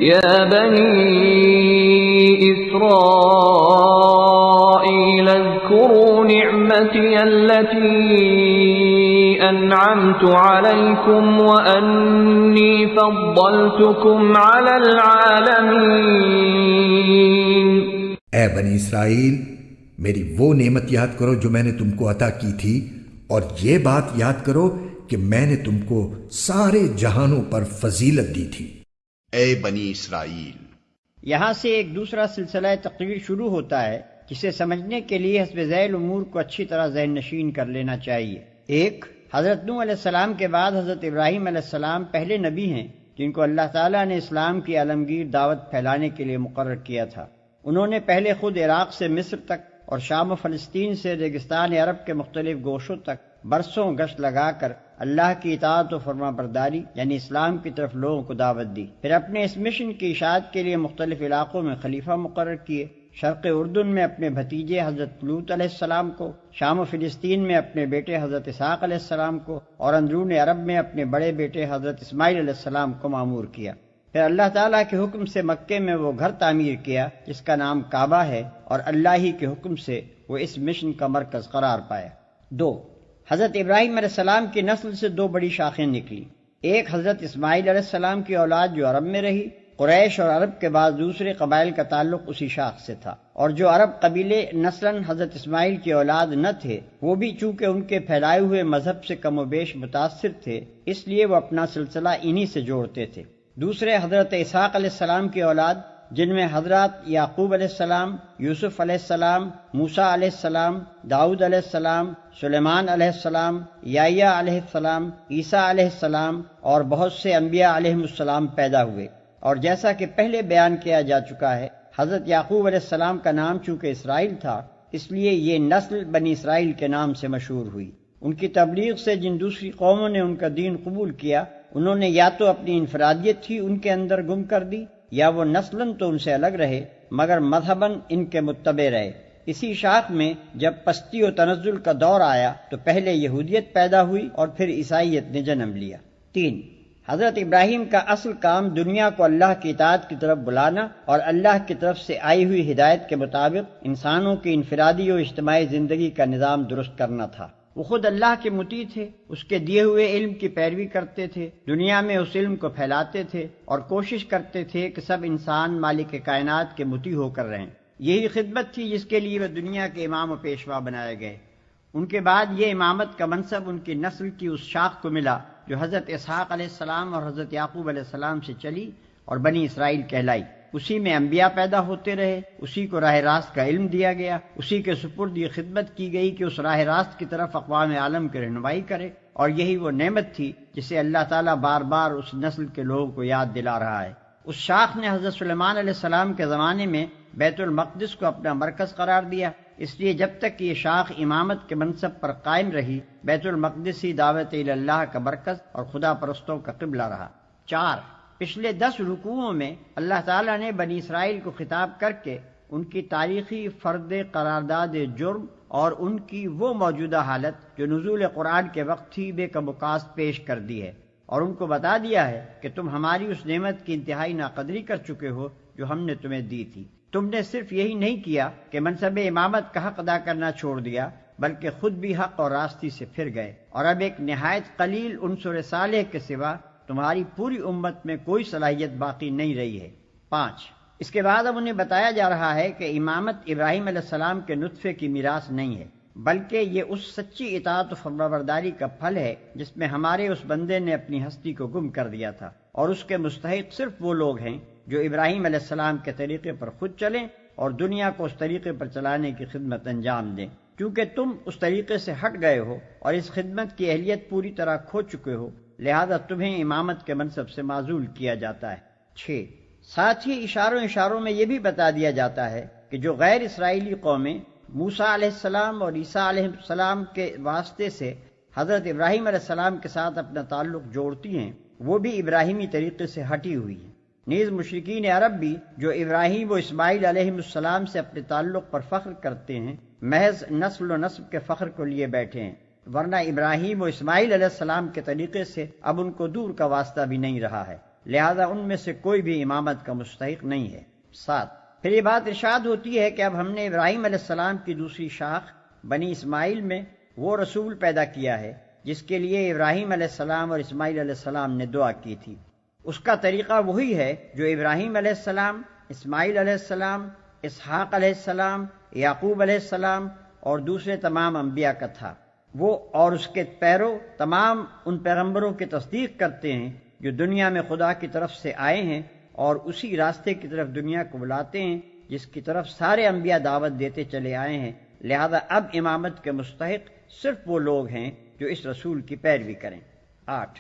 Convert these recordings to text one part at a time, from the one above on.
يا بني إسرائيل اذكروا نعمتي التي أنعمت عليكم وأني فضلتكم على العالمين. اے بنی اسرائیل، میری وہ نعمت یاد کرو جو میں نے تم کو عطا کی تھی، اور یہ بات یاد کرو کہ میں نے تم کو سارے جہانوں پر فضیلت دی تھی. اے بنی اسرائیل. یہاں سے ایک دوسرا سلسلہ تقریر شروع ہوتا ہے جسے سمجھنے کے لیے حسب ذیل امور کو اچھی طرح ذہن نشین کر لینا چاہیے. ایک، حضرت نوح علیہ السلام کے بعد حضرت ابراہیم علیہ السلام پہلے نبی ہیں جن کو اللہ تعالیٰ نے اسلام کی عالمگیر دعوت پھیلانے کے لیے مقرر کیا تھا. انہوں نے پہلے خود عراق سے مصر تک اور شام و فلسطین سے ریگستان عرب کے مختلف گوشوں تک برسوں گشت لگا کر اللہ کی اطاعت و فرما برداری یعنی اسلام کی طرف لوگوں کو دعوت دی. پھر اپنے اس مشن کی اشاعت کے لیے مختلف علاقوں میں خلیفہ مقرر کیے. شرق اردن میں اپنے بھتیجے حضرت لوط علیہ السلام کو، شام و فلسطین میں اپنے بیٹے حضرت اسحاق علیہ السلام کو، اور اندرون عرب میں اپنے بڑے بیٹے حضرت اسماعیل علیہ السلام کو مامور کیا. پھر اللہ تعالیٰ کے حکم سے مکے میں وہ گھر تعمیر کیا جس کا نام کعبہ ہے، اور اللہ ہی کے حکم سے وہ اس مشن کا مرکز قرار پایا. دو، حضرت ابراہیم علیہ السلام کی نسل سے دو بڑی شاخیں نکلی. ایک حضرت اسماعیل علیہ السلام کی اولاد جو عرب میں رہی. قریش اور عرب کے بعد دوسرے قبائل کا تعلق اسی شاخ سے تھا، اور جو عرب قبیلے نسلاً حضرت اسماعیل کی اولاد نہ تھے وہ بھی چونکہ ان کے پھیلائے ہوئے مذہب سے کم و بیش متاثر تھے اس لیے وہ اپنا سلسلہ انہی سے جوڑتے تھے. دوسرے حضرت اسحاق علیہ السلام کی اولاد جن میں حضرات یعقوب علیہ السلام، یوسف علیہ السلام، موسیٰ علیہ السلام، داؤد علیہ السلام، سلیمان علیہ السلام، یحییٰ علیہ السلام، عیسیٰ علیہ السلام اور بہت سے انبیاء علیہ السلام پیدا ہوئے. اور جیسا کہ پہلے بیان کیا جا چکا ہے حضرت یعقوب علیہ السلام کا نام چونکہ اسرائیل تھا اس لیے یہ نسل بنی اسرائیل کے نام سے مشہور ہوئی. ان کی تبلیغ سے جن دوسری قوموں نے ان کا دین قبول کیا انہوں نے یا تو اپنی انفرادیت ہی ان کے اندر گم کر دی یا وہ نسلاً تو ان سے الگ رہے مگر مذہباً ان کے متبع رہے. اسی شاخ میں جب پستی و تنزل کا دور آیا تو پہلے یہودیت پیدا ہوئی اور پھر عیسائیت نے جنم لیا. 3، حضرت ابراہیم کا اصل کام دنیا کو اللہ کی اطاعت کی طرف بلانا اور اللہ کی طرف سے آئی ہوئی ہدایت کے مطابق انسانوں کی انفرادی و اجتماعی زندگی کا نظام درست کرنا تھا. وہ خود اللہ کے مطیع تھے، اس کے دیے ہوئے علم کی پیروی کرتے تھے، دنیا میں اس علم کو پھیلاتے تھے اور کوشش کرتے تھے کہ سب انسان مالک کائنات کے مطیع ہو کر رہیں. یہی خدمت تھی جس کے لیے وہ دنیا کے امام و پیشوا بنائے گئے. ان کے بعد یہ امامت کا منصب ان کی نسل کی اس شاخ کو ملا جو حضرت اسحاق علیہ السلام اور حضرت یعقوب علیہ السلام سے چلی اور بنی اسرائیل کہلائی. اسی میں انبیاء پیدا ہوتے رہے، اسی کو راہ راست کا علم دیا گیا، اسی کے سپرد یہ خدمت کی گئی کہ اس راہ راست کی طرف اقوام عالم کی رہنمائی کرے، اور یہی وہ نعمت تھی جسے اللہ تعالیٰ بار بار اس نسل کے لوگوں کو یاد دلا رہا ہے. اس شاخ نے حضرت سلیمان علیہ السلام کے زمانے میں بیت المقدس کو اپنا مرکز قرار دیا، اس لیے جب تک یہ شاخ امامت کے منصب پر قائم رہی بیت المقدس ہی دعوت اللہ کا مرکز اور خدا پرستوں کا قبلہ رہا. 4، پچھلے 10 رکوعوں میں اللہ تعالیٰ نے بنی اسرائیل کو خطاب کر کے ان کی تاریخی فرد قرارداد جرم اور ان کی وہ موجودہ حالت جو نزول قرآن کے وقت ہی بے کموکاست پیش کر دی ہے، اور ان کو بتا دیا ہے کہ تم ہماری اس نعمت کی انتہائی ناقدری کر چکے ہو جو ہم نے تمہیں دی تھی. تم نے صرف یہی نہیں کیا کہ منصب امامت کا حق ادا کرنا چھوڑ دیا بلکہ خود بھی حق اور راستی سے پھر گئے، اور اب ایک نہایت قلیل عنصر صالح کے سوا تمہاری پوری امت میں کوئی صلاحیت باقی نہیں رہی ہے. 5، اس کے بعد اب انہیں بتایا جا رہا ہے کہ امامت ابراہیم علیہ السلام کے نطفے کی میراث نہیں ہے بلکہ یہ اس سچی اطاعت و فرمانبرداری کا پھل ہے جس میں ہمارے اس بندے نے اپنی ہستی کو گم کر دیا تھا، اور اس کے مستحق صرف وہ لوگ ہیں جو ابراہیم علیہ السلام کے طریقے پر خود چلیں اور دنیا کو اس طریقے پر چلانے کی خدمت انجام دیں. کیونکہ تم اس طریقے سے ہٹ گئے ہو اور اس خدمت کی اہلیت پوری طرح کھو چکے ہو لہذا تمہیں امامت کے منصب سے معزول کیا جاتا ہے. 6، ساتھ ہی اشاروں میں یہ بھی بتا دیا جاتا ہے کہ جو غیر اسرائیلی قومیں موسیٰ علیہ السلام اور عیسیٰ علیہ السلام کے واسطے سے حضرت ابراہیم علیہ السلام کے ساتھ اپنا تعلق جوڑتی ہیں وہ بھی ابراہیمی طریقے سے ہٹی ہوئی ہیں. نیز مشرکین عرب بھی جو ابراہیم و اسماعیل علیہ السلام سے اپنے تعلق پر فخر کرتے ہیں محض نسل و نسب کے فخر کو لیے بیٹھے ہیں، ورنہ ابراہیم و اسماعیل علیہ السلام کے طریقے سے اب ان کو دور کا واسطہ بھی نہیں رہا ہے. لہذا ان میں سے کوئی بھی امامت کا مستحق نہیں ہے۔ 7، پھر یہ بات ارشاد ہوتی ہے کہ اب ہم نے ابراہیم علیہ السلام کی دوسری شاخ بنی اسماعیل میں وہ رسول پیدا کیا ہے جس کے لیے ابراہیم علیہ السلام اور اسماعیل علیہ السلام نے دعا کی تھی۔ اس کا طریقہ وہی ہے جو ابراہیم علیہ السلام، اسماعیل علیہ السلام، اسحاق علیہ السلام، یعقوب علیہ السلام اور دوسرے تمام انبیاء کا تھا۔ وہ اور اس کے پیرو تمام ان پیغمبروں کی تصدیق کرتے ہیں جو دنیا میں خدا کی طرف سے آئے ہیں اور اسی راستے کی طرف دنیا کو بلاتے ہیں جس کی طرف سارے انبیاء دعوت دیتے چلے آئے ہیں۔ لہذا اب امامت کے مستحق صرف وہ لوگ ہیں جو اس رسول کی پیروی کریں۔ 8،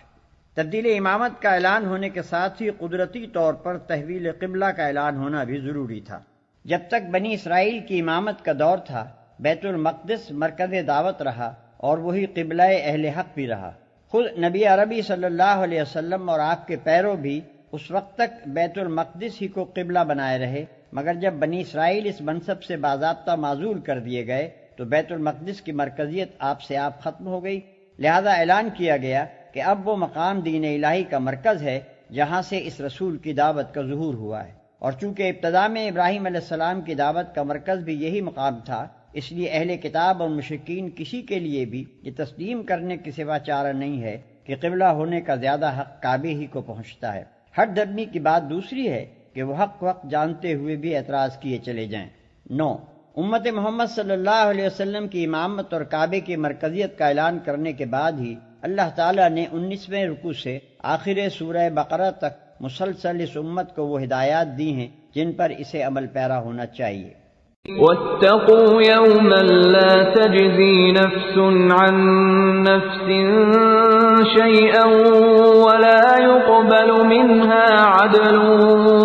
تبدیل امامت کا اعلان ہونے کے ساتھ ہی قدرتی طور پر تحویل قبلہ کا اعلان ہونا بھی ضروری تھا۔ جب تک بنی اسرائیل کی امامت کا دور تھا، بیت المقدس مرکز دعوت رہا اور وہی قبلہ اہل حق بھی رہا۔ خود نبی عربی صلی اللہ علیہ وسلم اور آپ کے پیرو بھی اس وقت تک بیت المقدس ہی کو قبلہ بنائے رہے، مگر جب بنی اسرائیل اس منصب سے باضابطہ معزول کر دیے گئے تو بیت المقدس کی مرکزیت آپ سے آپ ختم ہو گئی۔ لہذا اعلان کیا گیا کہ اب وہ مقام دین الہی کا مرکز ہے جہاں سے اس رسول کی دعوت کا ظہور ہوا ہے، اور چونکہ ابتدا میں ابراہیم علیہ السلام کی دعوت کا مرکز بھی یہی مقام تھا، اس لیے اہل کتاب اور مشرکین کسی کے لیے بھی یہ تسلیم کرنے کے سوا چارہ نہیں ہے کہ قبلہ ہونے کا زیادہ حق کعبے ہی کو پہنچتا ہے۔ ہٹ دھرمی کی بات دوسری ہے کہ وہ حق وقت جانتے ہوئے بھی اعتراض کیے چلے جائیں۔ 9، امت محمد صلی اللہ علیہ وسلم کی امامت اور کعبے کی مرکزیت کا اعلان کرنے کے بعد ہی اللہ تعالیٰ نے 19ویں رکوع سے آخر سورہ بقرہ تک مسلسل اس امت کو وہ ہدایات دی ہیں جن پر اسے عمل پیرا ہونا چاہیے۔ واتقوا يوما لا تجزي نفس عن نفس شيئا ولا يقبل منها عدل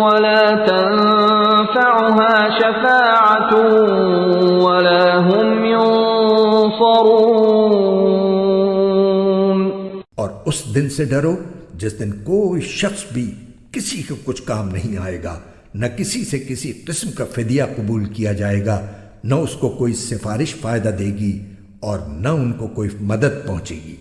ولا تنفعها شفاعة ولا هم ينصرون۔ اور اس دن سے ڈرو جس دن کوئی شخص بھی کسی کو کچھ کام نہیں آئے گا، نہ کسی سے کسی قسم کا فدیہ قبول کیا جائے گا، نہ اس کو کوئی سفارش فائدہ دے گی اور نہ ان کو کوئی مدد پہنچے گی۔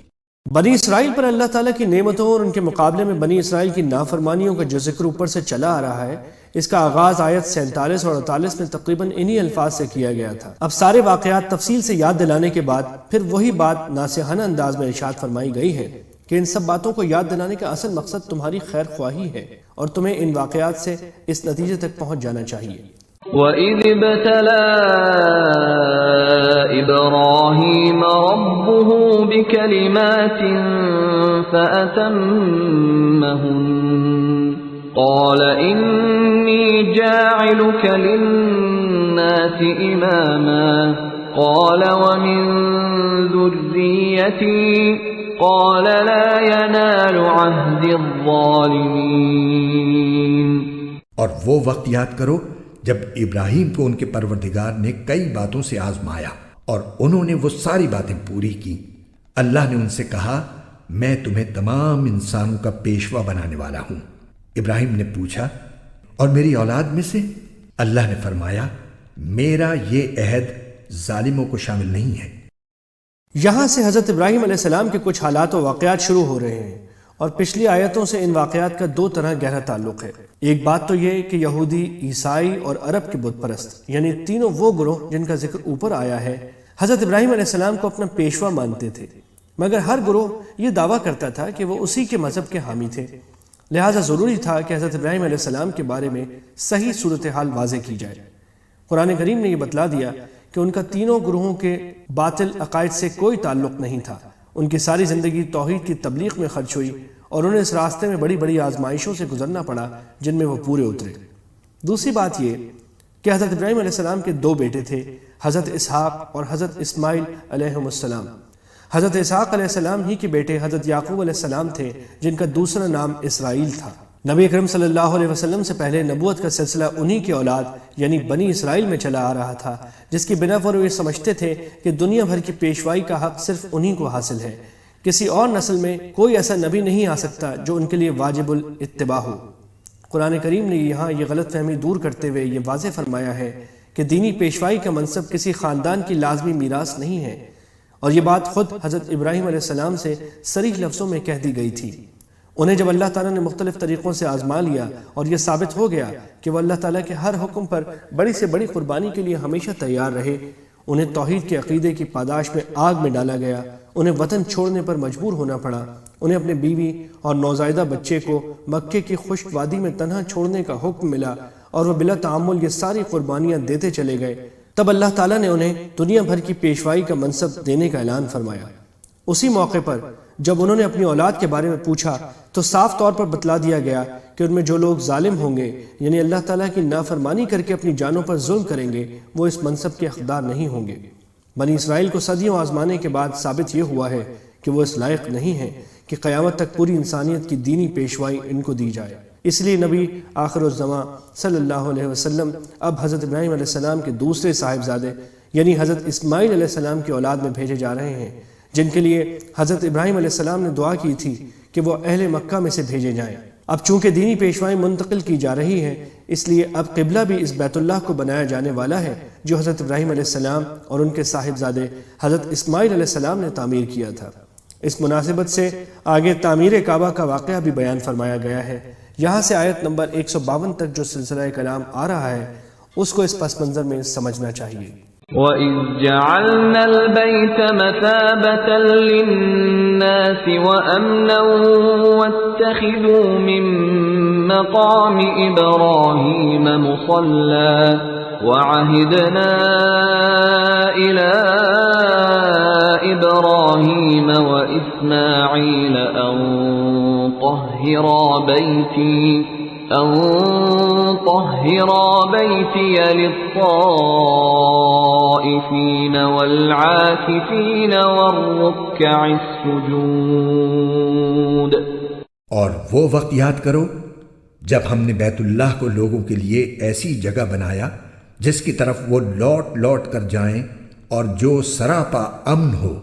بنی اسرائیل پر اللہ تعالیٰ کی نعمتوں اور ان کے مقابلے میں بنی اسرائیل کی نافرمانیوں کا جو ذکر اوپر سے چلا آ رہا ہے، اس کا آغاز آیت 47 اور 48 میں تقریباً انہی الفاظ سے کیا گیا تھا۔ اب سارے واقعات تفصیل سے یاد دلانے کے بعد پھر وہی بات ناصحانہ انداز میں ارشاد فرمائی گئی ہے کہ ان سب باتوں کو یاد دلانے کا اصل مقصد تمہاری خیر خواہی ہے اور تمہیں ان واقعات سے اس نتیجے تک پہنچ جانا چاہیے۔ وَإِذِ ابْتَلَىٰ إِبْرَاهِيمَ رَبُّهُ بِكَلِمَاتٍ فَأَتَمَّهُنَّ قَالَ إِنِّي جَاعِلُكَ لِلنَّاسِ إِمَامًا قَالَ وَمِن ذُرِّيَّتِي قَالَ لَا يَنَالُ عَهْدِ الظَّالِمِينَ۔ اور وہ وقت یاد کرو جب ابراہیم کو ان کے پروردگار نے کئی باتوں سے آزمایا اور انہوں نے وہ ساری باتیں پوری کی۔ اللہ نے ان سے کہا، میں تمہیں تمام انسانوں کا پیشوا بنانے والا ہوں۔ ابراہیم نے پوچھا، اور میری اولاد میں سے؟ اللہ نے فرمایا، میرا یہ عہد ظالموں کو شامل نہیں ہے۔ یہاں سے حضرت ابراہیم علیہ السلام کے کچھ حالات و واقعات شروع ہو رہے ہیں، اور پچھلی آیتوں سے ان واقعات کا دو طرح گہرا تعلق ہے۔ ایک بات تو یہ کہ یہودی، عیسائی اور عرب کے بت پرست، یعنی تینوں وہ گروہ جن کا ذکر اوپر آیا ہے، حضرت ابراہیم علیہ السلام کو اپنا پیشوا مانتے تھے، مگر ہر گروہ یہ دعویٰ کرتا تھا کہ وہ اسی کے مذہب کے حامی تھے۔ لہٰذا ضروری تھا کہ حضرت ابراہیم علیہ السلام کے بارے میں صحیح صورتحال واضح کی جائے۔ قرآن کریم نے یہ بتلا دیا کہ ان کا تینوں گروہوں کے باطل عقائد سے کوئی تعلق نہیں تھا۔ ان کی ساری زندگی توحید کی تبلیغ میں خرچ ہوئی اور انہیں اس راستے میں بڑی بڑی آزمائشوں سے گزرنا پڑا جن میں وہ پورے اترے۔ دوسری بات یہ کہ حضرت ابراہیم علیہ السلام کے دو بیٹے تھے، حضرت اسحاق اور حضرت اسماعیل علیہ السلام۔ حضرت اسحاق علیہ السلام ہی کے بیٹے حضرت یعقوب علیہ السلام تھے جن کا دوسرا نام اسرائیل تھا۔ نبی اکرم صلی اللہ علیہ وسلم سے پہلے نبوت کا سلسلہ انہی کی اولاد یعنی بنی اسرائیل میں چلا آ رہا تھا، جس کی بنا پر وہ یہ سمجھتے تھے کہ دنیا بھر کی پیشوائی کا حق صرف انہی کو حاصل ہے، کسی اور نسل میں کوئی ایسا نبی نہیں آ سکتا جو ان کے لیے واجب الاتباع ہو۔ قرآن کریم نے یہاں یہ غلط فہمی دور کرتے ہوئے یہ واضح فرمایا ہے کہ دینی پیشوائی کا منصب کسی خاندان کی لازمی میراث نہیں ہے، اور یہ بات خود حضرت ابراہیم علیہ السلام سے صریح لفظوں میں کہہ دی گئی تھی۔ انہیں جب اللہ تعالیٰ نے مختلف طریقوں سے آزما لیا اور یہ ثابت ہو گیا کہ وہ اللہ تعالیٰ کے ہر حکم پر بڑی سے بڑی قربانی کے لیے ہمیشہ تیار رہے، انہیں توحید کے عقیدے کی پاداش میں آگ میں ڈالا گیا، انہیں وطن چھوڑنے پر مجبور ہونا پڑا، انہیں اپنے بیوی اور نوزائیدہ بچے کو مکے کی خشک وادی میں تنہا چھوڑنے کا حکم ملا اور وہ بلا تعامل یہ ساری قربانیاں دیتے چلے گئے، تب اللہ تعالیٰ نے انہیں دنیا بھر کی پیشوائی کا منصب دینے کا اعلان فرمایا۔ اسی موقع پر جب انہوں نے اپنی اولاد کے بارے میں پوچھا تو صاف طور پر بتلا دیا گیا کہ ان میں جو لوگ ظالم ہوں گے، یعنی اللہ تعالیٰ کی نافرمانی کر کے اپنی جانوں پر ظلم کریں گے، وہ اس منصب کے حقدار نہیں ہوں گے۔ بنی اسرائیل کو صدیوں آزمانے کے بعد ثابت یہ ہوا ہے کہ وہ اس لائق نہیں ہیں کہ قیامت تک پوری انسانیت کی دینی پیشوائی ان کو دی جائے۔ اس لیے نبی آخر الزماں صلی اللہ علیہ وسلم اب حضرت ابراہیم علیہ السلام کے دوسرے صاحبزادے یعنی حضرت اسماعیل علیہ السلام کی اولاد میں بھیجے جا رہے ہیں، جن کے لیے حضرت ابراہیم علیہ السلام نے دعا کی تھی کہ وہ اہل مکہ میں سے بھیجے جائیں۔ اب چونکہ دینی پیشوائیں منتقل کی جا رہی ہیں، اس لیے اب قبلہ بھی اس بیت اللہ کو بنایا جانے والا ہے جو حضرت ابراہیم علیہ السلام اور ان کے صاحبزادے حضرت اسماعیل علیہ السلام نے تعمیر کیا تھا۔ اس مناسبت سے آگے تعمیر کعبہ کا واقعہ بھی بیان فرمایا گیا ہے۔ یہاں سے آیت نمبر 152 تک جو سلسلہ کلام آ رہا ہے اس کو اس پس منظر میں سمجھنا چاہیے۔ وَإِذْ جَعَلْنَا الْبَيْتَ مَثَابَةً لِلنَّاسِ وَأَمْنًا وَاتَّخِذُوا مِن مَّقَامِ إِبْرَاهِيمَ مُصَلًّى وَعَهِدْنَا إِلَىٰ إِبْرَاهِيمَ وَإِسْمَاعِيلَ أَن طَهِّرَا بَيْتِيَ لِلطَّائِفِينَ وَالْعَاكِفِينَ وَالرُّكَّعِ السُّجُودِ۔ اور وہ وقت یاد کرو جب ہم نے بیت اللہ کو لوگوں کے لیے ایسی جگہ بنایا جس کی طرف وہ لوٹ لوٹ کر جائیں اور جو سراپا امن ہو،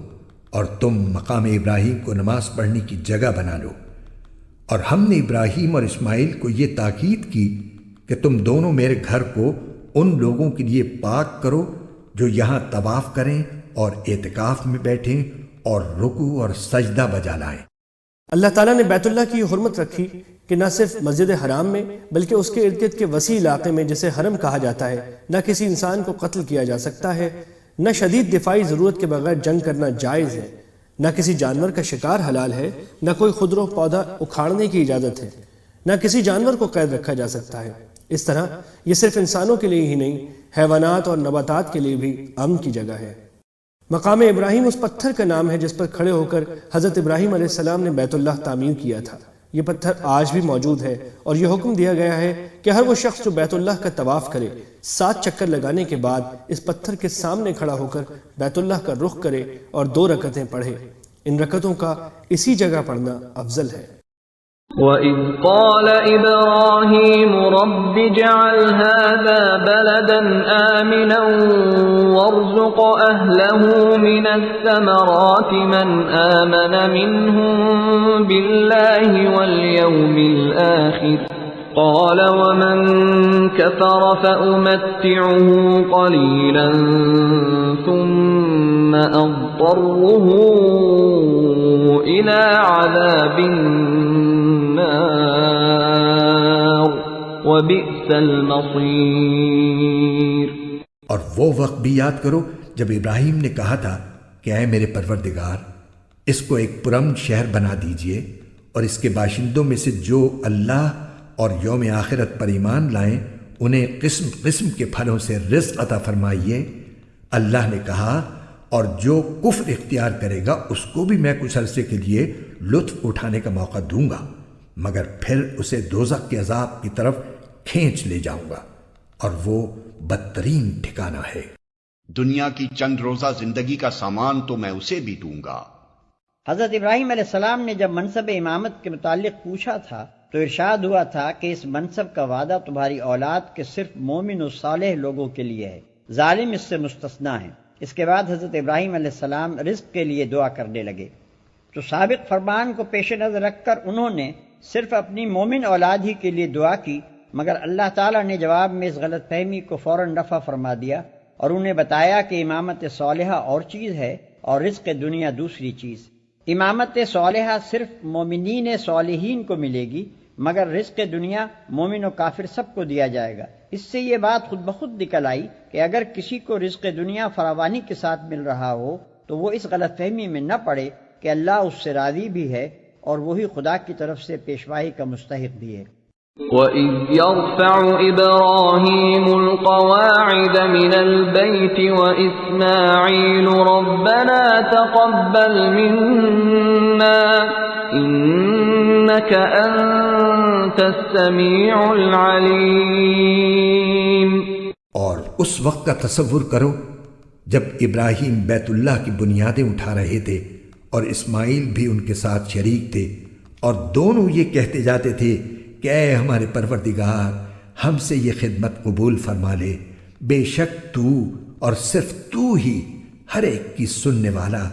اور تم مقام ابراہیم کو نماز پڑھنے کی جگہ بنا لو۔ اور ہم نے ابراہیم اور اسماعیل کو یہ تاکید کی کہ تم دونوں میرے گھر کو ان لوگوں کے لیے پاک کرو جو یہاں طواف کریں اور اعتکاف میں بیٹھیں اور رکوع اور سجدہ بجا لائیں۔ اللہ تعالیٰ نے بیت اللہ کی یہ حرمت رکھی کہ نہ صرف مسجد حرام میں بلکہ اس کے ارد گرد کے وسیع علاقے میں جسے حرم کہا جاتا ہے نہ کسی انسان کو قتل کیا جا سکتا ہے، نہ شدید دفاعی ضرورت کے بغیر جنگ کرنا جائز ہے، نہ کسی جانور کا شکار حلال ہے، نہ کوئی خودرو پودا اکھاڑنے کی اجازت ہے، نہ کسی جانور کو قید رکھا جا سکتا ہے۔ اس طرح یہ صرف انسانوں کے لیے ہی نہیں، حیوانات اور نباتات کے لیے بھی امن کی جگہ ہے۔ مقام ابراہیم اس پتھر کا نام ہے جس پر کھڑے ہو کر حضرت ابراہیم علیہ السلام نے بیت اللہ تعمیر کیا تھا۔ یہ پتھر آج بھی موجود ہے اور یہ حکم دیا گیا ہے کہ ہر وہ شخص جو بیت اللہ کا طواف کرے 7 چکر لگانے کے بعد اس پتھر کے سامنے کھڑا ہو کر بیت اللہ کا رخ کرے اور 2 رکعتیں پڑھے۔ ان رکعتوں کا اسی جگہ پڑھنا افضل ہے۔ وَإِذْ قَالَ إِبْرَاهِيمُ رَبِّ اجْعَلْ هَٰذَا بَلَدًا آمِنًا وَارْزُقْ أَهْلَهُ مِنَ الثَّمَرَاتِ مَنْ آمَنَ مِنْهُم بِاللَّهِ وَالْيَوْمِ الْآخِرِ قَالَ وَمَن كَفَرَ فَأُمَتِّعُهُ قَلِيلًا ثُمَّ أَضْطَرُّهُ إِلَىٰ عَذَابِ وَبِئْسَ الْمَصِيرُ۔ اور وہ وقت بھی یاد کرو جب ابراہیم نے کہا تھا کہ اے میرے پروردگار، اس کو ایک پرامن شہر بنا دیجئے اور اس کے باشندوں میں سے جو اللہ اور یوم آخرت پر ایمان لائیں انہیں قسم قسم کے پھلوں سے رزق عطا فرمائیے۔ اللہ نے کہا اور جو کفر اختیار کرے گا اس کو بھی میں کچھ عرصے کے لیے لطف اٹھانے کا موقع دوں گا، مگر پھر اسے دوزخ کے عذاب کی طرف کھینچ لے جاؤں گا، اور وہ بدترین ٹھکانہ ہے۔ دنیا کی چند روزہ زندگی کا سامان تو میں اسے بھی دوں گا۔ حضرت ابراہیم علیہ السلام نے جب منصب امامت کے متعلق پوچھا تھا تو ارشاد ہوا تھا کہ اس منصب کا وعدہ تمہاری اولاد کے صرف مومن و صالح لوگوں کے لیے ہے، ظالم اس سے مستثنا ہے۔ اس کے بعد حضرت ابراہیم علیہ السلام رزق کے لیے دعا کرنے لگے تو سابق فرمان کو پیش نظر رکھ کر انہوں نے صرف اپنی مومن اولاد ہی کے لیے دعا کی، مگر اللہ تعالیٰ نے جواب میں اس غلط فہمی کو فوراً رفع فرما دیا اور انہیں بتایا کہ امامت صالحہ اور چیز ہے اور رزق دنیا دوسری چیز۔ امامت صالحہ صرف مومنین صالحین کو ملے گی، مگر رزق دنیا مومن و کافر سب کو دیا جائے گا۔ اس سے یہ بات خود بخود نکل آئی کہ اگر کسی کو رزق دنیا فراوانی کے ساتھ مل رہا ہو تو وہ اس غلط فہمی میں نہ پڑے کہ اللہ اس سے راضی بھی ہے اور وہی خدا کی طرف سے پیشوائی کا مستحق بھی ہے۔ وَإِذْ يَرْفَعُ إِبْرَاهِيمُ الْقَوَاعِدَ مِنَ الْبَيْتِ وَإِسْمَاعِيلُ رَبَّنَا تَقَبَّلْ مِنَّا إِنَّكَ أَنْتَ السَّمِيعُ الْعَلِيمُ۔ اور اس وقت کا تصور کرو جب ابراہیم بیت اللہ کی بنیادیں اٹھا رہے تھے اور اسماعیل بھی ان کے ساتھ شریک تھے، اور دونوں یہ کہتے جاتے تھے کہ اے ہمارے پروردگار، ہم سے یہ خدمت قبول فرما لے، بے شک تو اور صرف تو ہی ہر ایک کی سننے والا،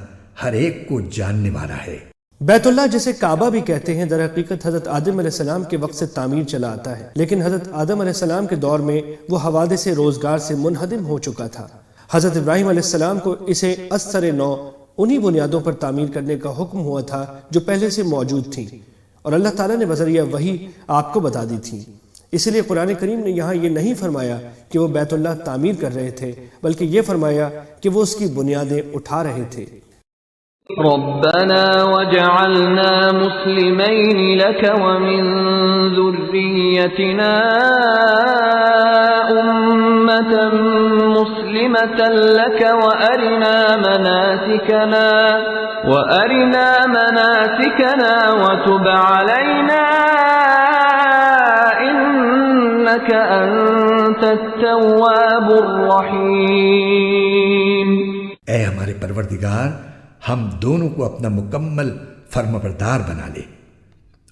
ہر ایک کو جاننے والا ہے۔ بیت اللہ جسے کعبہ بھی کہتے ہیں، در حقیقت حضرت آدم علیہ السلام کے وقت سے تعمیر چلا آتا ہے، لیکن حضرت آدم علیہ السلام کے دور میں وہ حوادث روزگار سے منہدم ہو چکا تھا۔ حضرت ابراہیم علیہ السلام کو اسے ازسر نو انہی بنیادوں پر تعمیر کرنے کا حکم ہوا تھا جو پہلے سے موجود تھیں، اور اللہ تعالیٰ نے بذریعہ وحی آپ کو بتا دی تھی۔ اس لیے قرآن کریم نے یہاں یہ نہیں فرمایا کہ وہ بیت اللہ تعمیر کر رہے تھے، بلکہ یہ فرمایا کہ وہ اس کی بنیادیں اٹھا رہے تھے۔ ربنا وجعلنا مسلمين لك ومن ذريتنا أمة مسلمة لك وأرنا مناسكنا وتب علينا إنك أنت التواب الرحيم۔ اے ہمارے پروردگار، ہم دونوں کو اپنا مکمل فرمانبردار بنا لے،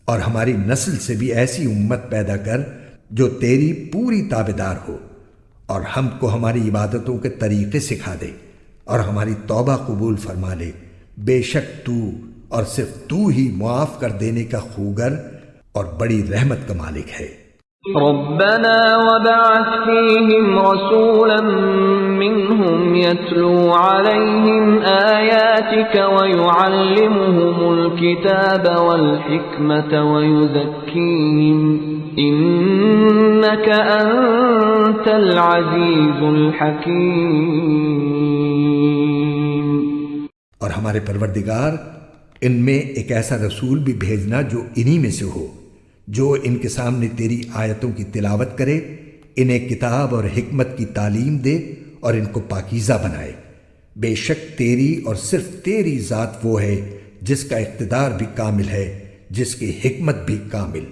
اور ہماری نسل سے بھی ایسی امت پیدا کر جو تیری پوری تابعدار ہو، اور ہم کو ہماری عبادتوں کے طریقے سکھا دے، اور ہماری توبہ قبول فرما لے۔ بے شک تو اور صرف تو ہی معاف کر دینے کا خوگر اور بڑی رحمت کا مالک ہے۔ ربنا وبعث فيهم رسولا منهم يتلو عليهم آياتك ويعلمهم الكتاب والحكمة ويزكيهم إنك أنت العزيز الحكيم۔ اور ہمارے پروردگار، ان میں ایک ایسا رسول بھی بھیجنا جو انہی میں سے ہو، جو ان کے سامنے تیری آیتوں کی تلاوت کرے، انہیں کتاب اور حکمت کی تعلیم دے اور ان کو پاکیزہ بنائے۔ بے شک تیری اور صرف تیری ذات وہ ہے جس کا اقتدار بھی کامل ہے، جس کی حکمت بھی کامل۔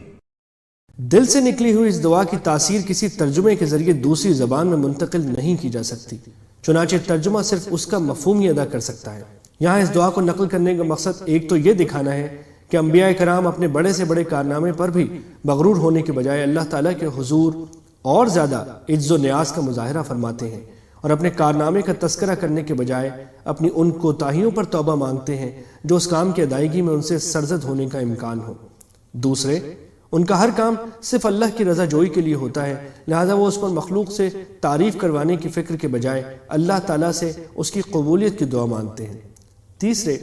دل سے نکلی ہوئی اس دعا کی تاثیر کسی ترجمے کے ذریعے دوسری زبان میں منتقل نہیں کی جا سکتی، چنانچہ ترجمہ صرف اس کا مفہوم ہی ادا کر سکتا ہے۔ یہاں اس دعا کو نقل کرنے کا مقصد ایک تو یہ دکھانا ہے کہ انبیاء کرام اپنے بڑے سے بڑے کارنامے پر بھی مغرور ہونے کے بجائے اللہ تعالیٰ کے حضور اور زیادہ عجز و نیاز کا مظاہرہ فرماتے ہیں، اور اپنے کارنامے کا تذکرہ کرنے کے بجائے اپنی ان کوتاہیوں پر توبہ مانگتے ہیں جو اس کام کی ادائیگی میں ان سے سرزد ہونے کا امکان ہو۔ دوسرے، ان کا ہر کام صرف اللہ کی رضا جوئی کے لیے ہوتا ہے، لہذا وہ اس پر مخلوق سے تعریف کروانے کی فکر کے بجائے اللہ تعالیٰ سے اس کی قبولیت کی دعا مانگتے ہیں۔ تیسرے،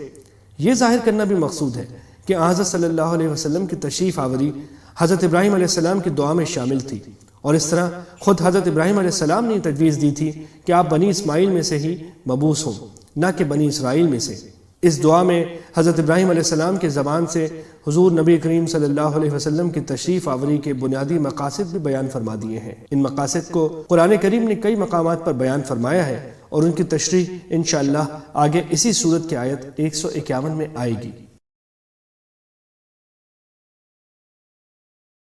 یہ ظاہر کرنا بھی مقصود ہے کہ حضرت صلی اللہ علیہ وسلم کی تشریف آوری حضرت ابراہیم علیہ السلام کی دعا میں شامل تھی، اور اس طرح خود حضرت ابراہیم علیہ السلام نے تجویز دی تھی کہ آپ بنی اسماعیل میں سے ہی مبعوث ہوں، نہ کہ بنی اسرائیل میں سے۔ اس دعا میں حضرت ابراہیم علیہ السلام کے زبان سے حضور نبی کریم صلی اللہ علیہ وسلم کی تشریف آوری کے بنیادی مقاصد بھی بیان فرما دیے ہیں۔ ان مقاصد کو قرآن کریم نے کئی مقامات پر بیان فرمایا ہے، اور ان کی تشریح انشاءاللہ آگے اسی سورت کی آیت 151 میں آئے گی۔